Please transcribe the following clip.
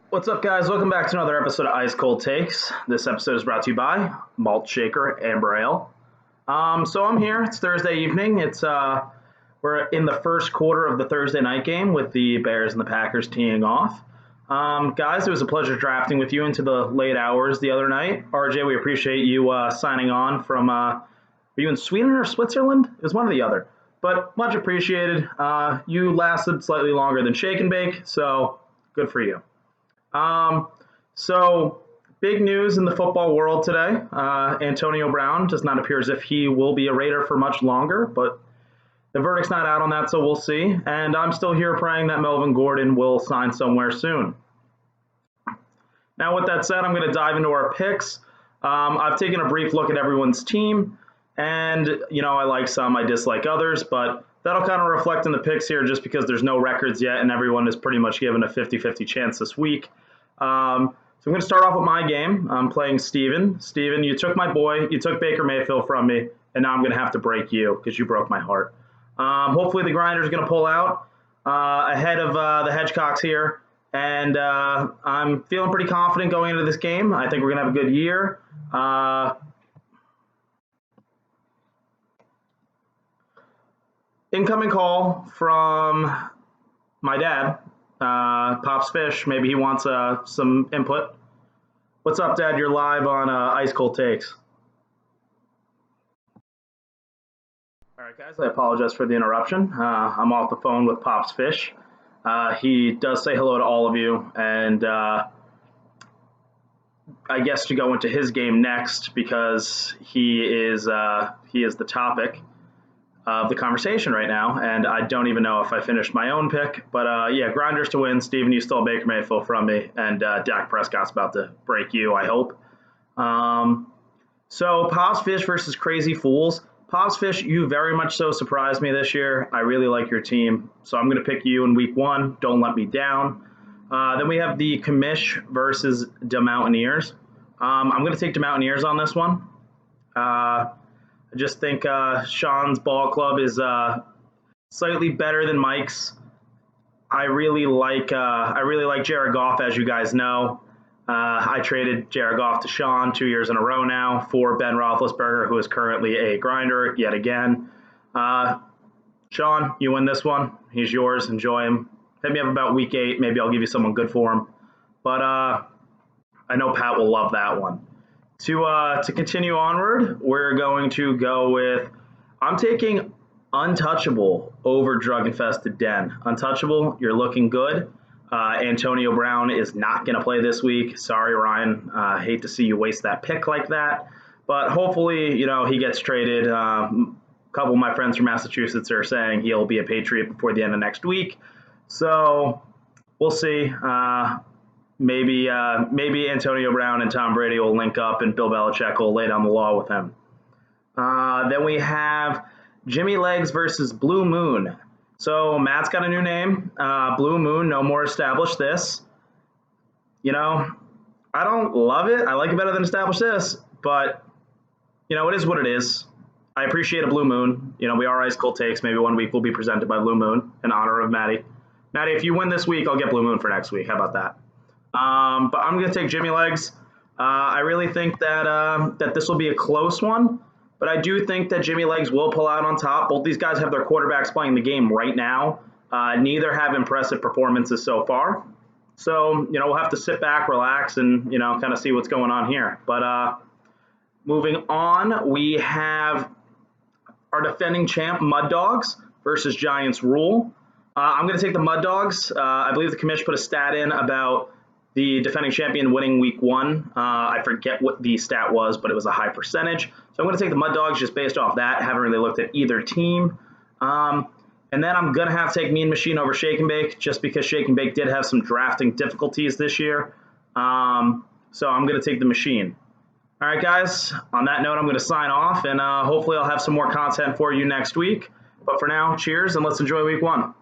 What's up, guys? Welcome back to another episode of Ice Cold Takes. This episode is brought to you by Malt Shaker Amber Ale. So I'm here. It's Thursday evening. We're in the first quarter of the Thursday night game with the Bears and the Packers teeing off. Guys, it was a pleasure drafting with you into the late hours the other night. RJ, we appreciate you signing on from. Were you in Sweden or Switzerland? It was one or the other, but much appreciated. You lasted slightly longer than Shake and Bake, so good for you. Um, so, big news in the football world today. Antonio Brown does not appear as if he will be a Raider for much longer, but the verdict's not out on that, so we'll see. And I'm still here praying that Melvin Gordon will sign somewhere soon. Now, with that said, I'm going to dive into our picks. I've taken a brief look at everyone's team, and, I like some, I dislike others, but that'll kind of reflect in the picks here just because there's no records yet, and everyone is pretty much given a 50-50 chance this week. So I'm going to start off with my game. I'm playing Steven. Steven, you took my boy, you took Baker Mayfield from me, and now I'm going to have to break you because you broke my heart. Hopefully the Grinder's going to pull out ahead of the Hedgehocks here, and I'm feeling pretty confident going into this game. I think we're going to have a good year. Incoming call from my dad, Pops Fish. Maybe he wants some input. What's up, Dad? You're live on Ice Cold Takes. All right, guys, I apologize for the interruption. I'm off the phone with Pops Fish. He does say hello to all of you, and I guess to go into his game next because he is the topic of the conversation right now, and I don't even know if I finished my own pick, but yeah, Grinders to win. Steven, you stole Baker Mayfield from me, and Dak Prescott's about to break you, I hope. So Pops Fish versus Crazy Fools. Pops Fish, you very much so surprised me this year. I really like your team, so I'm going to pick you in week one. Don't let me down. Then we have the Commish versus the Mountaineers. I'm going to take the Mountaineers on this one. I just think Sean's ball club is slightly better than Mike's. I really like Jared Goff, as you guys know. I traded Jared Goff to Sean 2 years in a row now for Ben Roethlisberger, who is currently a Grinder yet again. Sean, you win this one. He's yours. Enjoy him. Hit me up about week 8. Maybe I'll give you someone good for him. But I know Pat will love that one. To continue onward, we're going to go with, I'm taking Untouchable over Drug Infested Den. Untouchable, you're looking good. Antonio Brown is not going to play this week. Sorry, Ryan. Hate to see you waste that pick like that. But hopefully, he gets traded. A couple of my friends from Massachusetts are saying he'll be a Patriot before the end of next week. So we'll see. Maybe Antonio Brown and Tom Brady will link up and Bill Belichick will lay down the law with him. Then we have Jimmy Legs versus Blue Moon. So Matt's got a new name, Blue Moon, no more Establish This. I don't love it. I like it better than Establish This, but, it is what it is. I appreciate a Blue Moon. We are Ice Cold Takes. Maybe one week will be presented by Blue Moon in honor of Maddie. Maddie, if you win this week, I'll get Blue Moon for next week. How about that? But I'm going to take Jimmy Legs. I really think that this will be a close one, but I do think that Jimmy Legs will pull out on top. Both these guys have their quarterbacks playing the game right now. Neither have impressive performances so far. So, we'll have to sit back, relax, and, kind of see what's going on here. But moving on, we have our defending champ, Mud Dogs, versus Giants Rule. I'm going to take the Mud Dogs. I believe the commission put a stat in about the defending champion winning week 1. I forget what the stat was, but it was a high percentage. So I'm going to take the Mud Dogs just based off that. Haven't really looked at either team. And then I'm going to have to take Mean Machine over Shake and Bake just because Shake and Bake did have some drafting difficulties this year. So I'm going to take the Machine. All right, guys. On that note, I'm going to sign off, and hopefully I'll have some more content for you next week. But for now, cheers, and let's enjoy week 1.